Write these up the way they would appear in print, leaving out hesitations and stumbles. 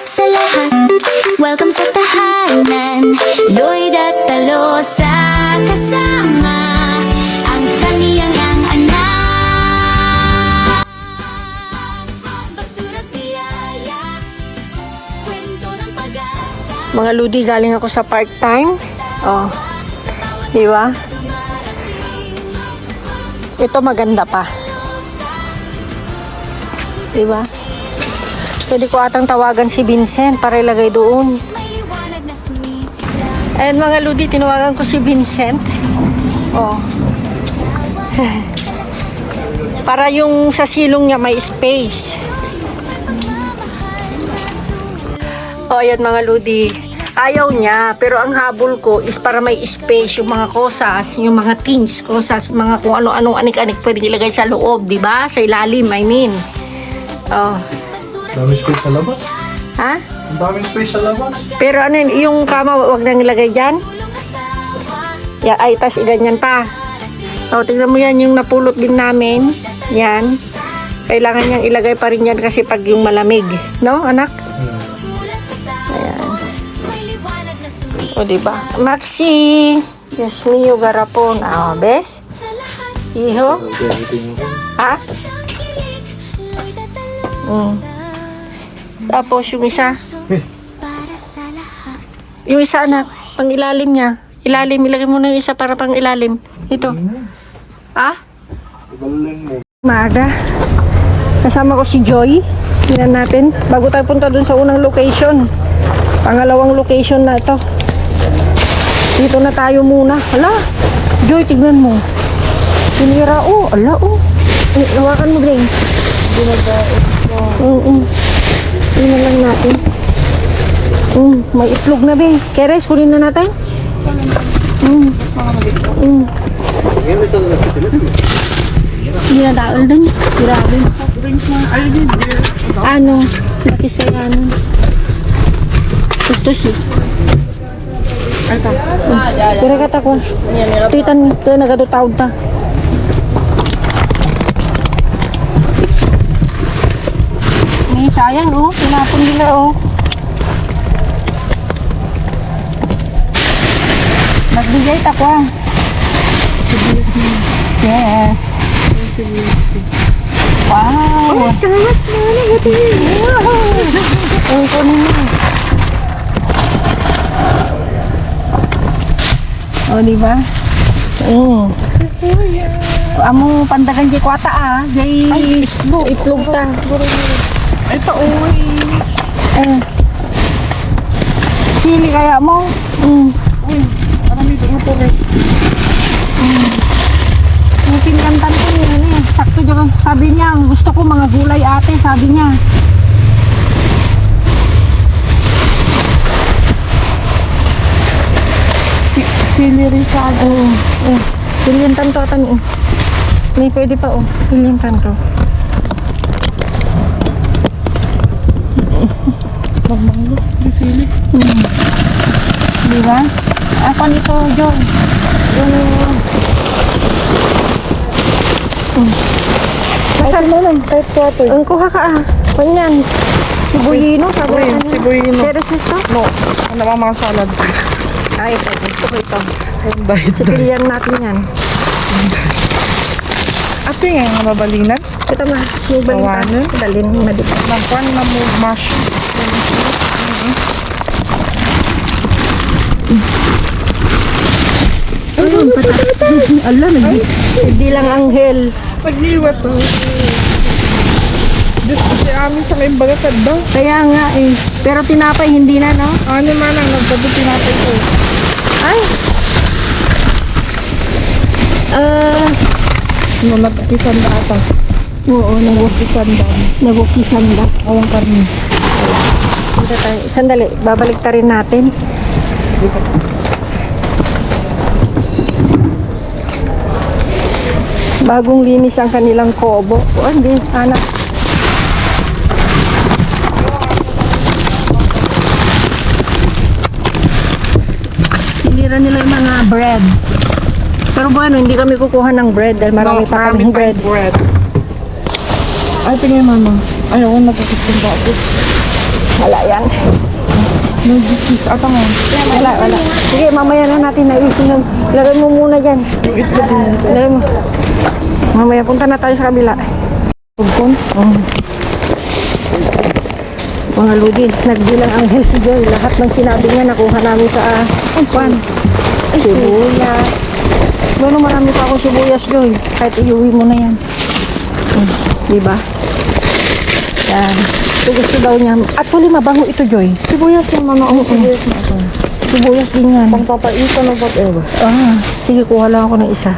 sa lahat. Welcome sa tahanan, Lloyd at Talosa kasama ang kaniyang ang anak. Basura't biyaya, kwento ng pag-asa. Mga Ludi, galing ako sa part-time. Oh, di ba? Ito maganda pa. Di ba? Pwede ko atang tawagan si Vincent para ilagay doon. Ayan mga Ludi, tinawagan ko si Vincent. Oh. Para yung sa silong niya may space. Oh, ayan mga Ludi. Ayaw niya, pero ang habol ko is para may space yung mga kosas, yung mga things, kosas, mga kung ano-anong anik-anik pwedeng ilagay sa loob, di ba? Sa ilalim, I mean. Oh. Daming space sa labas. Ha? Ang daming space sa labas. Pero ano yun, yung kama, wag nang ilagay dyan. Ya, ay, tas iganyan pa. O, tingnan mo yan, yung napulot din namin. Yan. Kailangan niyang ilagay pa rin yan kasi pag yung malamig. No, anak? Ayan. O, diba? Maxi! Yes, mio garapon. Ah, bes? Iho? Ha? Tapos yung isa. Yung isa anak, pang ilalim niya. Ilalim, ilagay mo na yung isa para pang ilalim. Ito. Ah? Maaga. Kasama ko si Joy. Tingnan natin. Bago tayo punta dun sa unang location. Pangalawang location na ito. Dito na tayo muna. Hala, Joy, tignan mo. Sinira, oh. Ala, oh. Hawakan mo, Gring. Tingnan lang natin. May itlog na, be. Keres, kunin na natin. Hindi na daol din. Grabe. Ano? Laki sa yan. Gusto siya. Ata. Kira kata ko. Titan, ito nagadutawd ta. May sayang, oh. Pinapon nila, oh. Magbigay ta ko, ah. Yes. Wow. Oh, kamas na. Ang kunin mo. Oh, diba? Amo pandagan di kwata, ah. Jay itlog ta. Ito, uy. Sili kaya mo? Uy, parang dito mo po rin. Yung pinkantan ko yun eh. Sakto dyan. Sabi niya, gusto ko mga gulay ate, sabi niya. Sili rin sa ako. Pilintan to atan. May pwede pa, oh. Pilintan to. Magmanglo, bisili. Diba? Ako nito, John. Saan mo lang? Kahit po ito. Ang kuha ka, ah. Panyan. Sibuyino, sabi ka. Sibuyino. Keres ito? No, ano ba mga salad? Ay, ito. Gusto ko ito. Dahil. Sipilian natin yan. Ito yung nababalinan? Ito ma, may balita. Dalin, madita. Nagpan na mo mash. Ayun, patak. Ala, hindi lang anghel. Nagliwat to. Diyos ko si amin sa kayong bagatad daw. Kaya nga eh. Pero tinapay, hindi na, no? Ano man ang nagbago tinapay ko. Ay! No, nagkisan na ata. Oo, Nagkisan na. nabukisan na. Awang karni. Dito tayo. Sandali, babalik ta rin natin. Bagong linis ang kanilang kobo. O, hindi, anak. Sinira nila yung mga bread. Pero bueno, hindi kami kukuha ng bread dahil marami pa kaming bread. Ay, tingin mama. Ayaw ko nagkikisang bago. Wala yan. Nagkikis. Ata nga. Wala. Sige, mamaya na natin naisin. Ilagay mo muna dyan. Yung itlog din nito. Ilagay mo. Mamaya punta na tayo sa kabila. Tugkon. Mga Ludi, nagbilang anghel si Joy. Lahat ng sinabi niya nakuha namin sa kwan. Sibuyas. Bueno, marami pa akong sibuyas, Joy. Kahit iuwi mo na yan. Diba? Yan. Ito gusto daw niya. At puli mabango ito, Joy. Sibuyas yung ano. Ang sibuyas na ako. Sibuyas din yan. Pang papaitan o whatever. Sige, kuha lang ako ng isa.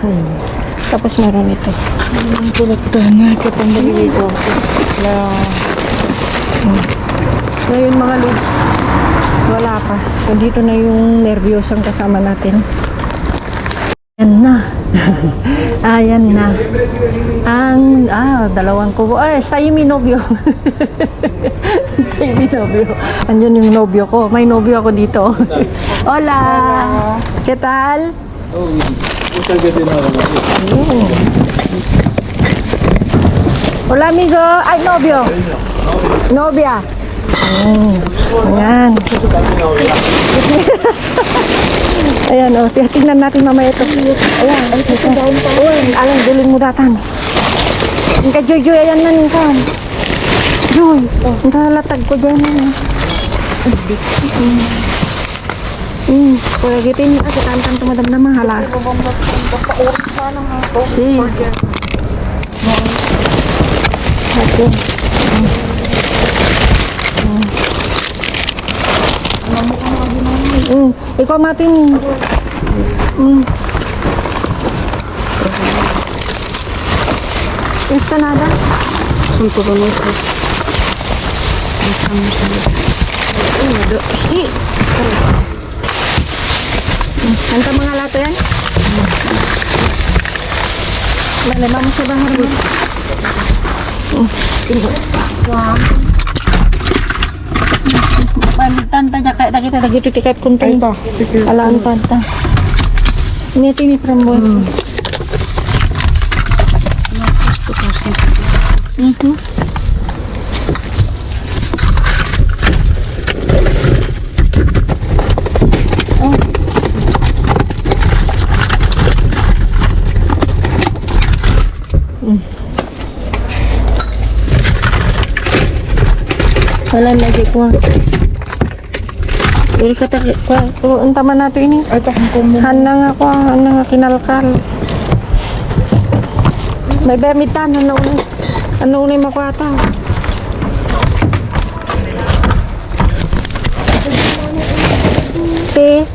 Tapos meron ito. Ang kulat ka na. Kapag nalilay ko ako. Ngayon mga Lods, wala pa. Nandito na yung nervyosang kasama natin. Ayan na. Ayan na. Ang, dalawang kubo. Ay, tayo may nobyo. Tayo may nobyo. Andyan yung nobyo ko. May nobyo ako dito. Hola! ¿Qué tal? Hola amigo. Ay, nobyo. Nobya. Ayan. Ayan, o. Tingnan natin mamaya ito. Ayan. Ayan, duling mo datan. Ang ka, Joy, ayan na yung kan. Joy, ang kalatag ko dyan. Kaya gitin niya kasi kantan tumadam na mahala. Si. Okay. Ikaw matin. Esta nada. Son todo nuestras. Anta mga lato yan? Lalaba mo sa bahar mo. Tanta niya kaya kita lagi itu tiket kunting. Alaan tanta. Ini tuh ini frambuesa. Wala lagi ko. Dili kata ko untaman nato ini. Ay, takang kumo. Hanang ako, hanang kinalkal. May bemitan ano unay makwata. Te.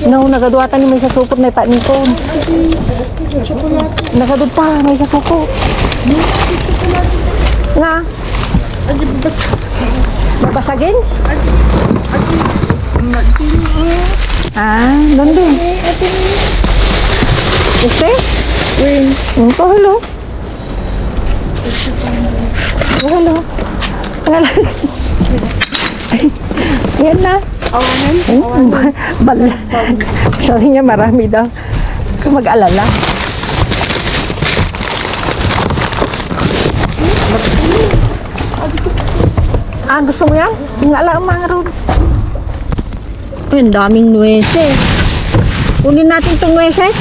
No, nagaduatan ni may sa supot may panikon. Nagaduta may sa supot. Nga. Babasagin? Doon din. Este? Ito, hello. Hello. Yan na. Awanan? Bala. Sabi niya marami daw. Kung mag-alala. Gusto mo yan? Yung alam mga ron. Ay, ang daming nueses. Kunin natin itong nueses.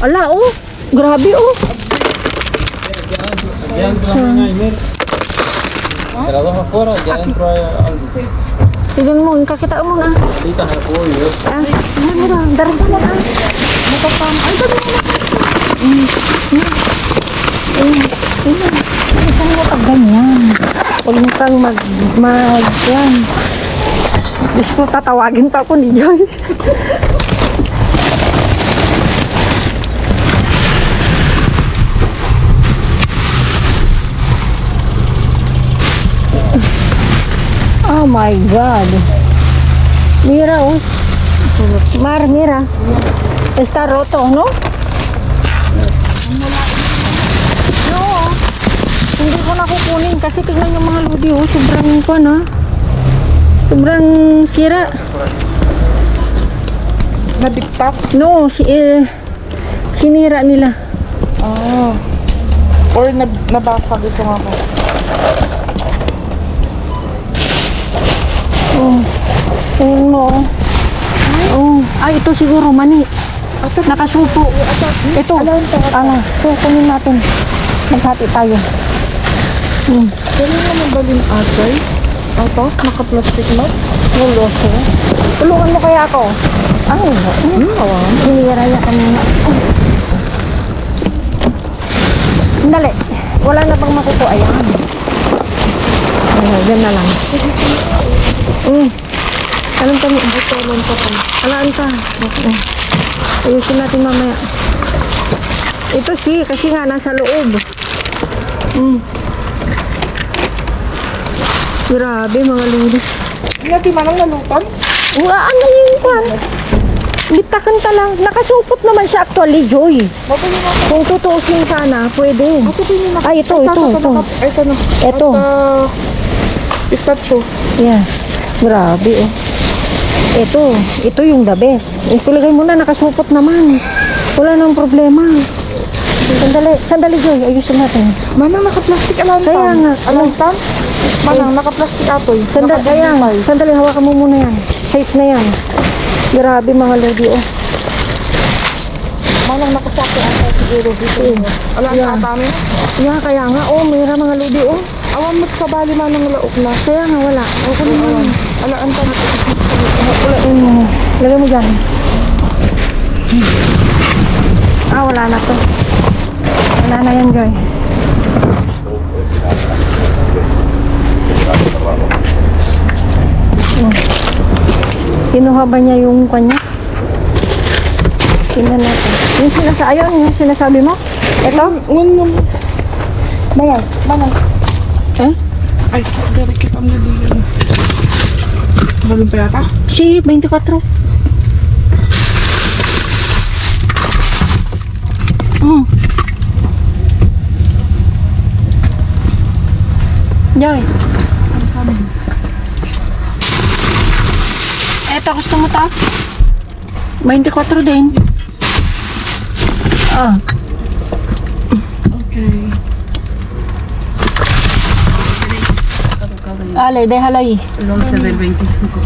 Ala, oh. Grabe, oh. Pero dos afuera, ya dentro hay algo. Tignan mo, kakita mo na. Ahorita se pollo. Ano mo na, darasan mo na. Matapam. Ay, dami mo na. Saan mo pag ganyan? Huwag mo kang yan. Diyos ko, tatawagin pa ako ni Joy. Oh my God. Mira, oh. Mira. Está roto, ¿no? Hindi ko na kukunin kasi tignan yung mga lodi, oh. Sobrang ko na. Sobrang sira. Nabigtak? No, sinira nila. Or nabasag gusto nga ako. Ito siguro mani. Nakasupo. Ito. Ito, kunin natin. Maghati tayo. Ganun naman ba din atay? Ito, naka-plastic mat? Nuloso. Tulungan mo kaya ako. Ay, hinira niya kanina. Dali. Wala na bang makukuha. Ayan. Ayan, na lang. Alam ka niya. Alaan ka. Ayusin natin mamaya. Ito kasi nga nasa loob. Grabe mga lodi. Hindi manang nalupan? Ano yung kwan? Bitakan ta lang. Nakasupot naman siya actually, Joy. Mabili na. Kung tutuusin sana, pwede. Ako din yung Ay, ito. Ito na. Ito. At, statue. Yeah. Grabe, oh. Ito yung the best. Kulagay mo na, nakasupot naman. Wala nang problema. Sandali, Joy. Ayusin natin. Manang naka-plastic alantan. Kaya nga. Alantan? Manang naka-plastic atoy. Sandali, hawakan mo muna yan. Safe na yan. Grabe mga lodi, oh. Manang nakasaki atoy siguro dito. Alantan namin. Yeah, kaya nga, oh. Mayroon mga lodi, oh. Awan mo't sa bali manang laok na. Kaya nga, wala. Okay naman. Alantan. Ulain mo. Lagay mo dyan. Wala na to. Wala na yan, Joy. Kinuha ba niya yung kanya? Tingnan natin. Yung sinasabi mo? Ito? Manang. Ay, dari kita mo din. Balon pa yata? Si 24. Joy. Eto, gusto mo ta? 24 din. Okay. Ale, déjala ahí. El 11 del 25.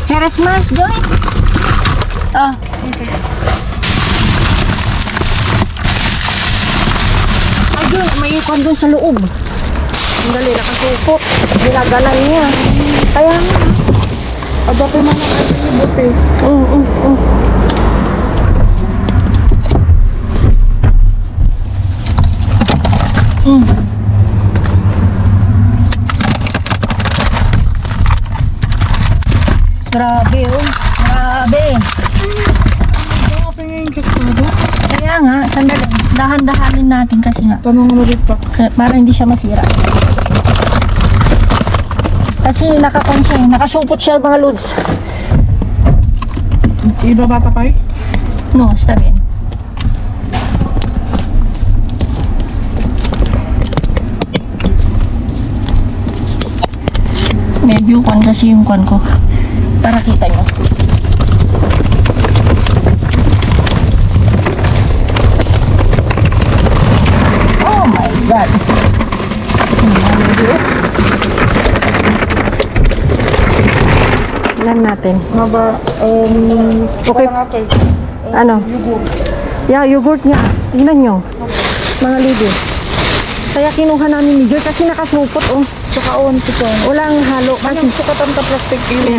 ¿Quieres más, Joy? Ayun, may ikon dun sa loob. Sandali, nakasupot. Ginagalan niya. Kaya nga. Adapi manang ay buti. Grabe, oh. Grabe. Grabe ngayon kasado. Kaya nga, sandali. Dahan-dahanin natin kasi nga. Tanong mo rin pa. Para hindi siya masira. Kasi nakakon siya, nakasupot siya mga lods. Iba bata pa eh? No, está bien. Medyo kwan kasi yung kwan ko. Para kita nyo. Oh my God. Ilan natin? Maba, Okay. Ano? Yogurt. Yeah, yogurt nga. Tingnan nyo. Mga lidi. Kaya kinuha namin ni Joy kasi nakasupot, oh. Tsaka awan ko to. Walang halo kasi. Kasi sukatan ka plastic ini.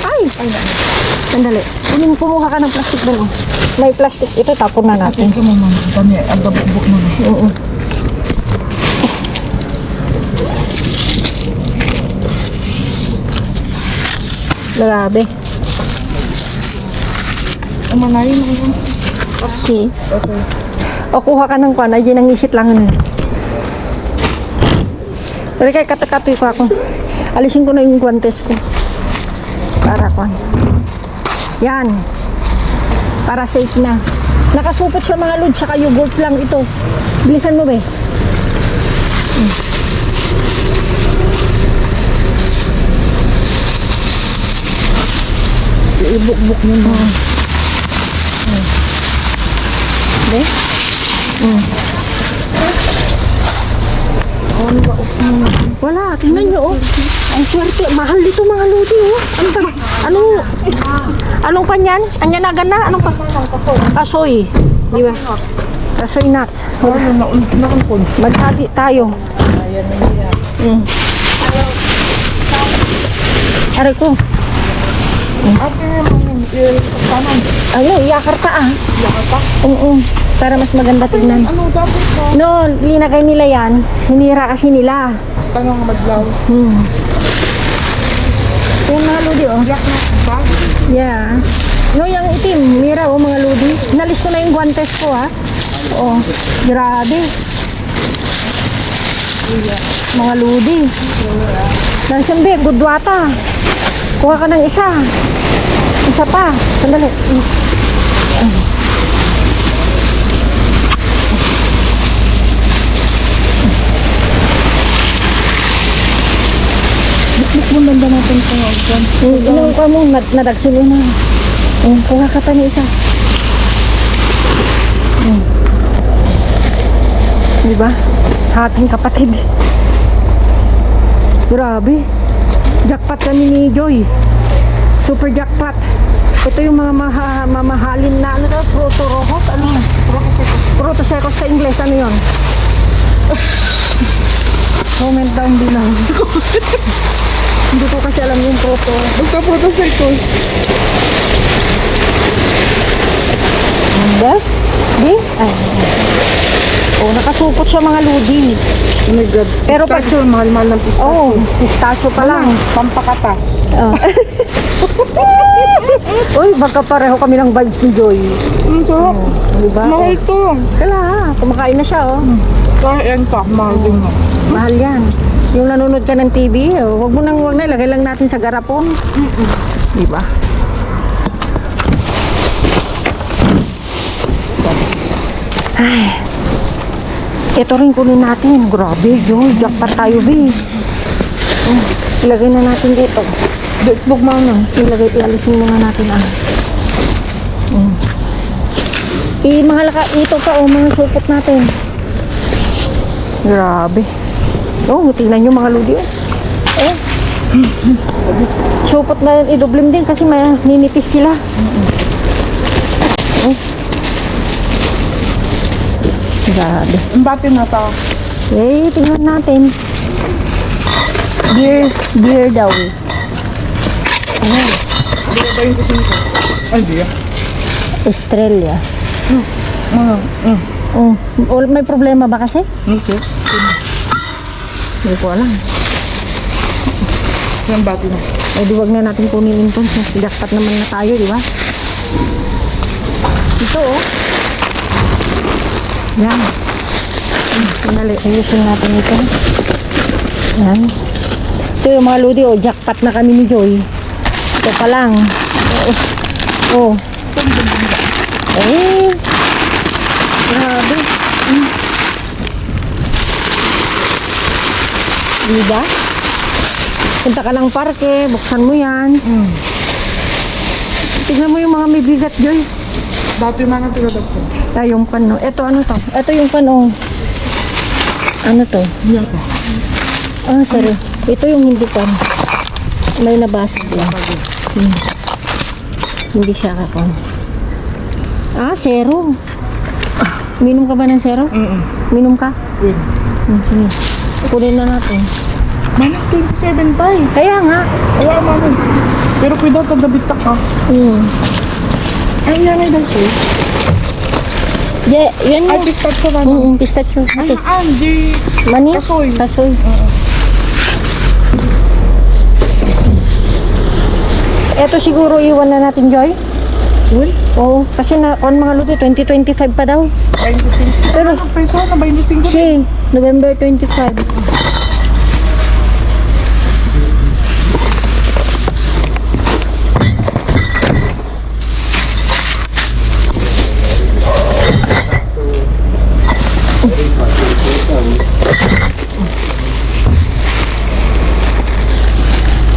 Ay! Sandali. Kumuha ka ng plastic doon, oh. May plastic. Ito, tapon na natin. Ito mo man. Dami, ang gabuk mo na. Oo. Grabe. Umanayin mo yun. Si. Okay. O kuha ka ng kwan. Ay, ginangisit lang na. Pero kaya katakatoy ko ako. Alisin ko na yung guantes ko. Para kwan. Yan. Para safe na. Nakasupot sa mga load. Saka yogurt lang ito. Bilisan mo ba eh. Ibuk-buk mo na. Be? Wala, tingnan nyo, oh. Ang swerte, mahal dito mga lodi, oh. Ano ba? Anong kanyan? Anyanagan na? Anong pa? Kasoy. Di ba? Kasoy nuts. Maghati tayo. Aray ko. Ayun, iyakarta ah. Iyakarta? Oo. Para mas maganda tignan. Ano dapat ba? No, linagay nila yan. Sinira kasi nila. Tanong madlaw. Yung mga lodi, oh. Yeah. No, yung itim. Mira, oh, mga lodi. Nalis ko na yung guantes ko, ha. Oh, grabe. Mga lodi. Nansambi, gudwata. Kuha ka ng isa. Isa pa. Sandali. Maganda natin sa hagdan. Ilang ka mo, nadagsin na. Kuha ka pa ng isa. Diba? Ating kapatid. Grabe. Jackpot kami ni Joy. Super jackpot. Ito yung mga mamahalin na ano daw, Fruto Rojos, ano yun? Fruto secos sa Ingles, ano yun? Comment down below. Hindi ko kasi alam yung Fruto. Basta Fruto secos. Bes? Di? Ay. Oh, nakasupot siya mga ludi. Oh my God. Pero pag... Pistachio, mahal-mahal ng pistachio. Oh, pistachio pa lang. Pampakatas. Oh. Uy, baka pareho kami ng vibes ni Joy. Ang sarap. Diba? Mahal to. Kala, kumakain na siya, oh. Kaya yan pa, mahal din nga. Mahal yan. Yung nanonood ka ng TV, oh, wag na, ilagay lang natin sa garapon. Diba? Ay. Ito rin kunin natin. Grabe, Joy. Jackpot tayo, B. Ilagay na natin dito. Dekbog mana. Ialisin muna natin, ah. Ito pa, oh, mga supot natin. Grabe. Oh, tingnan nyo mga ludi, oh. Eh. Supot na yun, idublim din kasi may ninipis sila. Oh. Grabe. Ang bati na ta. Eh, tingnan natin. Beer daw. Ay, di. Australia. Mga. May problema ba kasi? Okay. Hindi ko alam. Ang bati na. Ay, di wag na natin kunin ito. Jackpot naman na tayo, di ba? Ito, oh. Yan. Sandali, ayusin natin ito. Yan. Ito yung mga ludi, oh. Jackpot na kami ni Joy. Ito pa lang. Oh. Eh. Grabe. Diba? Punta ka lang parke, buksan mo yan. Tignan mo yung mga may bigat, Joy. Dati man ang tinadagsan. Yung pano. Ito ano to? Ito yung pano. Ano to? Yan pa. Ah, sorry. Ito yung hindi pan. May nabasag lang. Hindi siya kakon. Ah, zero. Minom ka ba ng zero? Minom ka? Wait. Sige. Kunin na natin. Manang 27 pa eh. Kaya nga. Wala naman. Pero cuidado pag nabitak ka. Ay, yan ay dahil ko. Yan Ay, yung... pistachio ka na. Pistachio. Ay, Okay. di. Mani? Kasoy. Kasoy. Ito siguro iwan na natin, Joy. Well, Oo, kasi na on mga luti 2025 pa daw. 25. Pero Ang peso na 25 na. si November 25.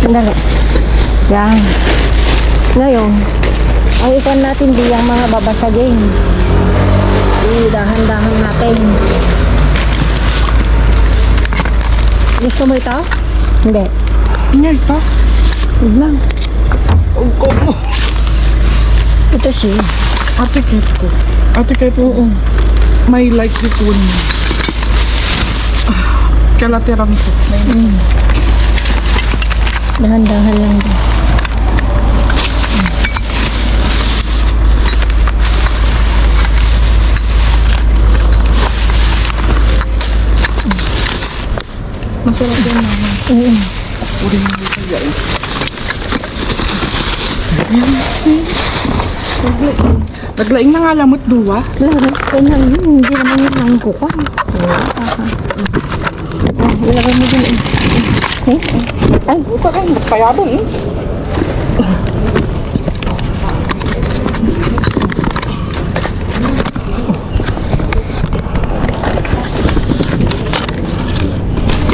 Sandali. Yan. Ngayon, ang ikan natin di ang mga babasagin. Dahan-dahan natin. Gusto mo ito? Hindi. Hindi ito. Huwag lang. Ang ko mo. Ito siya. Ate Kate ko. Ate Kate ko. May like this one. Kalatirang soup. Dahan-dahan lang din. Masarap yan naman. Uri mo yung kaya eh. Naglaing na nga lamot duwa. Laro, kanya yun. Hindi naman yun ang kuka. Ilagay mo din eh. Ay, Ito ka, nagpayabon eh.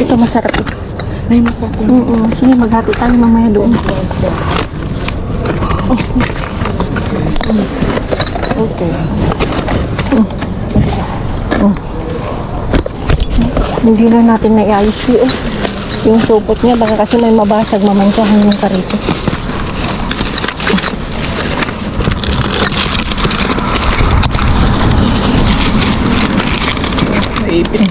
ito masarap ito. Ay, masarap yun. Sige, maghati tayo mamaya doon. Okay. Hindi na natin naiayos yun. Yung supot niya, baka kasi may mabasag, mamantsahan yung karito. Naipin.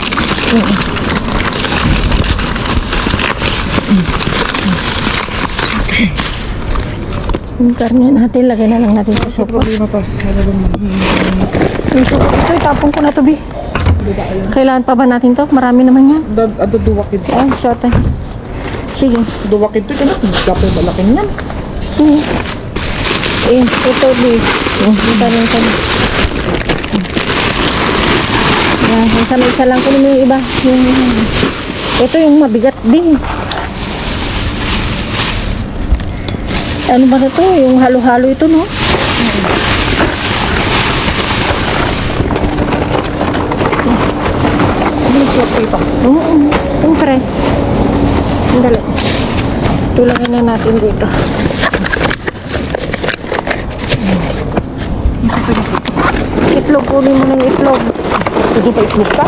Yung karne natin, lagay na lang natin sa Sa supot. problema to. Nalagyan mo. Yung supot ito, itapon ko na to, Bi. Kailangan pa ba natin to? Marami naman yan. Ado duwakid. Ay, short eh. Sige, Duwakid to. Kaya dapat malaki niyan. sige. Eh, ito, Bi. Ito rin ito. Yan, isa lang kunin mo yung iba. Ito yung mabigat, Bi. Ano ba ito? Yung halo-halo ito, no? Oo, siyempre. Dali. Tulangin na natin dito. Itlog, kunin mo ng itlog. Ito pa itlog ka?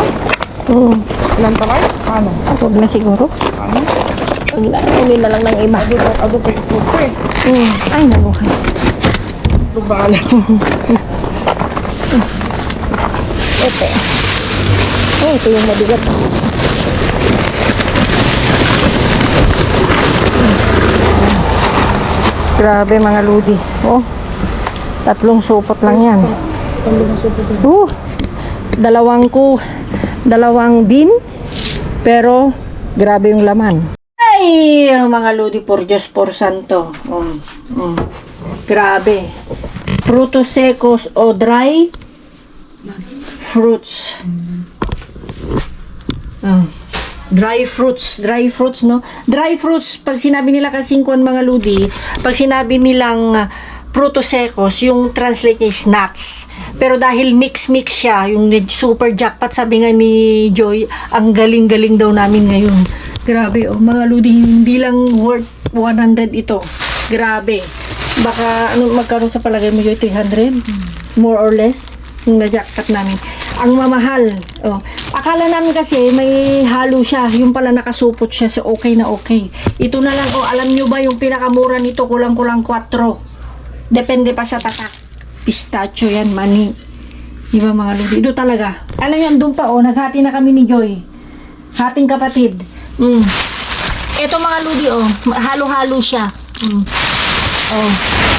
Oo. Ilan pa lang? Ano? Huwag na siguro. Ano? Huwag na, kunin na lang ng iba. Ado pa itlog ko eh. Ay, nabuhay. Itlog ba alam? Ito. Oh, ito yung mabigat. Grabe mga ludi. Oh, 3 supot lang yan. Talo na sopo din. Dalawang bin, pero grabe yung laman. Ay, mga ludi, por Diyos, por Santo. Grabe. Frutos secos o dry fruits. Dry fruits, no? Dry fruits, pag sinabi nila kasing kuwan mga ludi, pag sinabi nilang frutos secos, yung translate niya is nuts. Pero dahil mix siya, yung super jackpot, sabi nga ni Joy, ang galing-galing daw namin ngayon. Grabe, oh, mga ludi, hindi lang worth 100 ito. Grabe. Baka, magkaroon sa palagay mo, Joy, 300? More or less? Yung na-jackpot namin. Ang mamahal. Oh. Akala namin kasi may halo siya. Yung pala nakasupot siya. So okay na okay. Ito na lang. Oh, alam nyo ba yung pinakamura nito? Kulang-kulang 4. Depende pa sa tatak. Pistachio yan. Mani. Diba mga ludi? Ito talaga. Alam yan doon pa. Oh, naghati na kami ni Joy. Hating kapatid. Ito mga ludi. Oh. Halo-halo siya. Oh.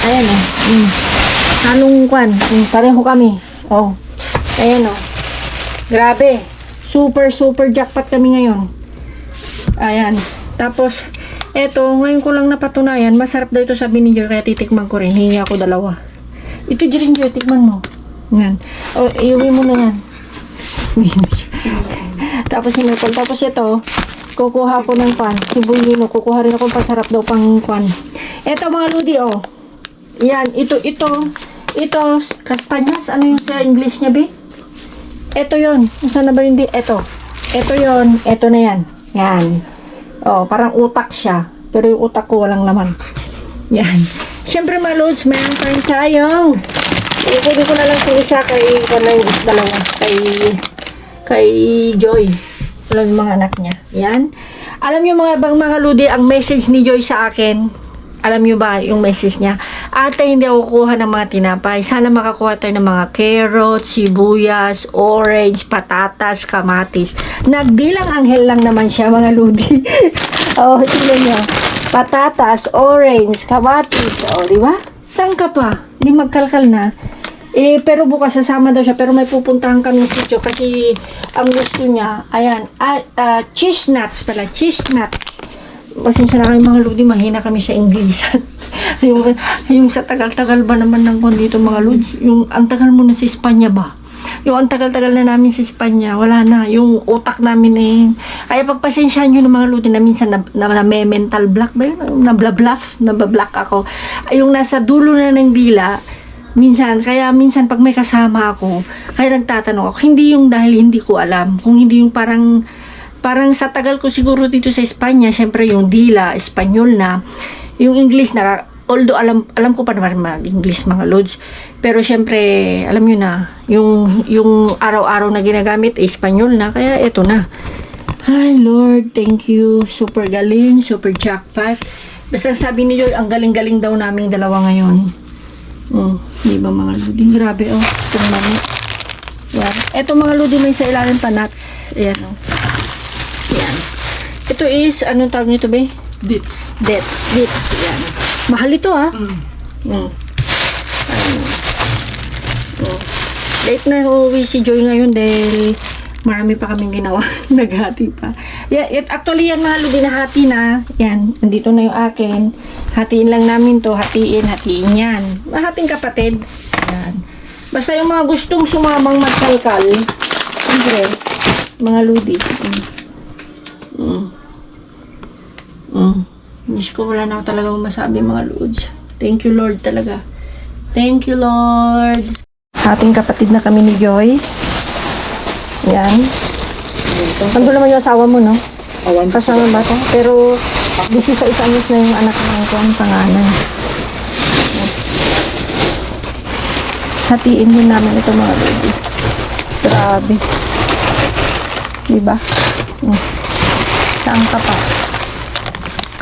Ayan oh. Halong kwan. Pareho kami. Oh. Ayan oh. Grabe. Super jackpot kami ngayon. Ayan. Tapos, eto, ngayon ko lang napatunayan, masarap daw ito sabi ni Joy, kaya titikman ko rin. Hingi ako 2. Ito din, Joy, tikman mo. Yan. O, iuwi mo na yan. Tapos sinupal. Tapos ito, kukuha ko ng pan. Sibuyino, kukuha rin ako pasarap daw pang kwan. Eto mga ludi, oh. Yan, ito, kastanyas. Ano yung sa English niya, Bi? Ito yon. Saan na ba yun? Ito yon. Ito na yan. Yan. Oh, parang utak siya. Pero yung utak ko walang laman. Yan. Siyempre mga loads, mayroon pa rin tayong. Ikunin ko na lang yung isa kay dalawa. Kay Joy. Wala yung mga anak niya. Yan. Alam niyo mga Ludi, ang message ni Joy sa akin, alam niyo ba yung message niya? Ate, hindi ako kuha ng mga tinapay. Sana makakuha tayo ng mga carrots, sibuyas, orange, patatas, kamatis. Nagdilang anghel lang naman siya, mga Ludi. Oh, tingnan niyo. Patatas, orange, kamatis. Oh, di ba? Saan ka pa? Hindi magkalkal na. Pero bukas sasama daw siya. Pero may pupuntahan kami sityo kasi ang gusto niya, ayan, cheese nuts pala. Cheese nuts. Pasensya na kayo mga Ludi, mahina kami sa Inglesan. yung sa tagal-tagal ba naman ng dito mga Ludi, yung ang tagal mo na sa Espanya ba? Yung ang tagal-tagal na namin sa Espanya, wala na. Yung utak namin kaya pagpasensyahan nyo ng mga Ludi na minsan na may mental block ba yun? Nabablock ako. Yung nasa dulo na ng dila, minsan pag may kasama ako, kaya nagtatanong ako, hindi yung dahil hindi ko alam, kung hindi yung parang sa tagal ko siguro dito sa Espanya, syempre yung dila, Espanyol na, yung English na, although alam ko pa naman mag-English mga Lods, pero syempre, alam nyo na, yung araw-araw na ginagamit, Espanyol na, kaya eto na. Ay Lord, thank you, super galing, super jackpot. Basta sabi ni Joy, ang galing-galing daw naming dalawa ngayon. Di ba mga Lodi? Grabe itong mami. Yan. Eto mga Lodi, may sa ilalim pa nuts. Ayan Yan. Ito is, anong tawag nito ba? Dates. Dates. Yan. Mahal ito Late na uuwi si Joy ngayon dahil marami pa kaming ginawa. Naghati pa. Actually yan mga Lodi, nahati na. Yan. Andito na yung akin. Hatiin lang namin to. Hatiin yan. Mahating kapatid. Yan. Basta yung mga gustong sumamang magkalkal. Siyempre, mga Lodi. Diyos ko, wala na ako talaga masabi mga Lods. Thank you Lord talaga. Thank you Lord. Ating kapatid na kami ni Joy. Yan. Ando naman yung asawa mo, no? Kasama ba ito? Pero 16 anyos na yung anak ng ko ang pangalan. Hatiin din namin ito mga baby. Grabe. Diba? Saan ka pa?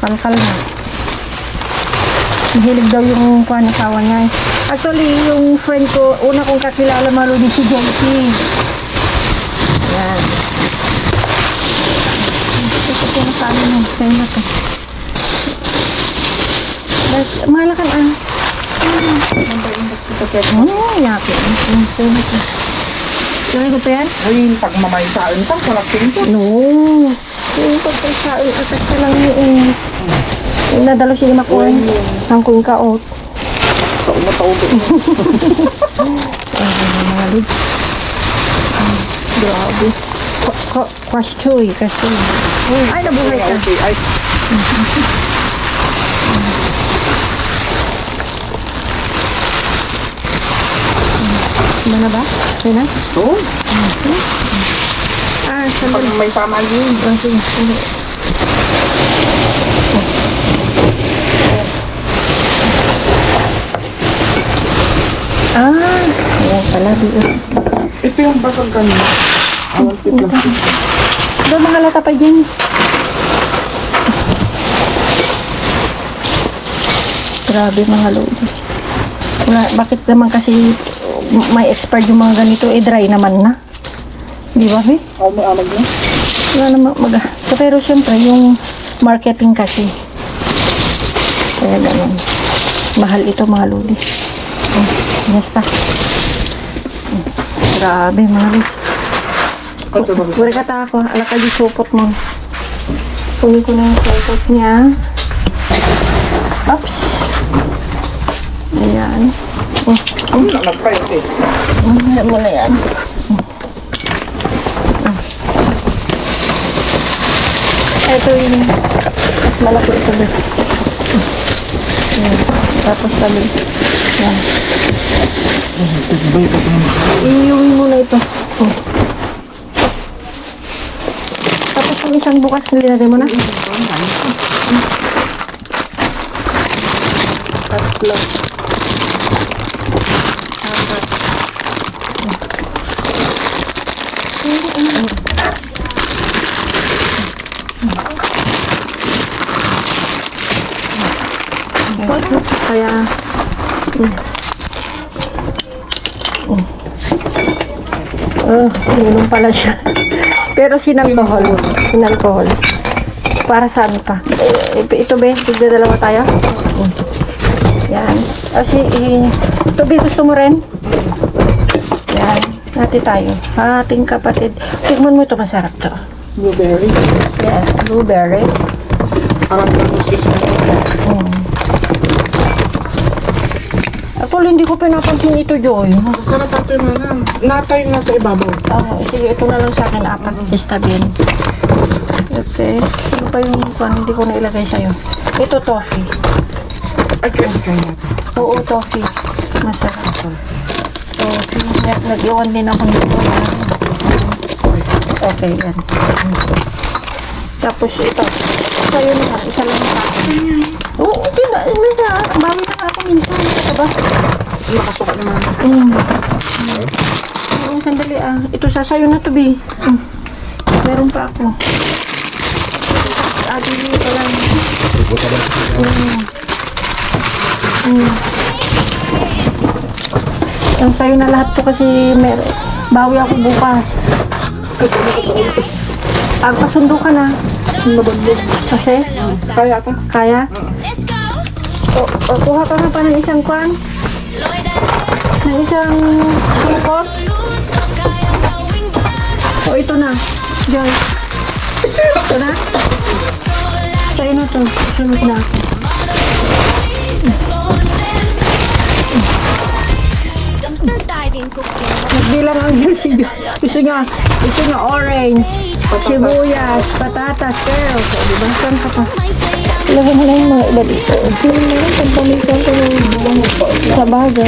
Kalkal na. Mahilig daw yung asawa niya. Actually, yung friend ko, una kong kakilala mga Lodi, si JP. Yan. Ito po na sa amin yung sa'yo na to. Mahalakan yakin. Sa'yo na to. Sa'yo ko to yan? Ay, pag mamaysain ka, kalapin ko. No. Yung pagkasain, atas ka lang yung nadalo siya makuha. Hangkong kaot. Mataubo. Ay, mga Lods. Grabe. Kwastyoy kasi. Ay, nabuhay ka. Okay, ay. Mana ba? Yan na? Oo. Ah, Pag sandali. may sama yun. Sige, sige. Ayan pala. Ito yung basag kanina. Awan si plastic. Doon mga lata pa dyan. Grabe mga Lodi. Bakit naman kasi may expired yung mga ganito, dry naman na. Di ba, Fe? May amag niya. Wala naman pero syempre, yung marketing kasi. Kaya ganun. Mahal ito mga Lodi. Basta. Grabe mga Lodi. Puri kata ako, ala ka di support mo. Kunin ko na yung support niya. Oops. Ayan. Ang nagpayot eh. Ayan mo na yan. Ito yung mas malaki ito dito. Ayan. Tapos kami. Ayan. Iuwi mo na ito. Tapos yung isang bukas, nilagay mo na? Tatlo. Inom pala siya. Pero sinalcohol. Sinalcohol. Para saan pa? Ito be, tigdadalawa tayo. Yan. Kasi, ito be, gusto mo rin? Yan. Hati tayo. Ating kapatid. Tignan mo ito, masarap to. Blueberry. Yes, blueberries. Parang gusto mo. Actually, hindi ko pinapansin ito, Joy. Masarap ito yung mga. Natay nga sa ibabaw. Sige, ito na lang sa akin, 4. Istabin. Okay. Ano pa yung hindi ko na ilagay sa'yo? Ito, toffee. Ay, kaya natin. Oo, toffee. Masarap. Toffee. Nag-iwan din ako nito. Okay, yan. Tapos ito. Sa'yo na. Isa lang sa akin. Oo, okay na. Bawi na ako minsan. Ito ba? Nakasuka naman. Oo, sandali Ito sa'yo na to, B. Meron pa ako. Dili pa lang. Ang sa'yo na lahat to kasi bawi ako bukas. Pasundo ka na. Kasi? Kaya ito. Kaya? O, kuha ka nga pa ng isang kwan. Ng isang sukot. O, ito na. Joy. Ito na. Sa'yo na to. Sunod na ako. Nagbilang ang girl si Joy. Gusto niya orange, sibuyas, patatas, carrots. O, diba? Saan ka pa? Ilagay mo na yung mga iba dito. Sino mo lang, pagpamitan ko yung sa baga.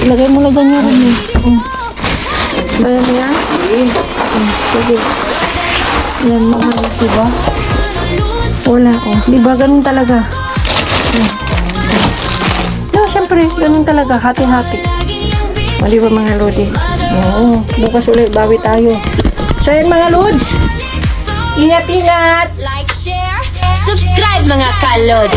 Ilagay mo na ganyan. Kaya mo yan? Sige. Yan mga, diba? Wala ko. Diba, ganun talaga. No, syempre, ganun talaga. Hati-hati. O, diba mga lodi? Oo. Bukas ulit, bawi tayo. So, yan mga lods. Ingat-ingat! Like, share, subscribe mga kalod.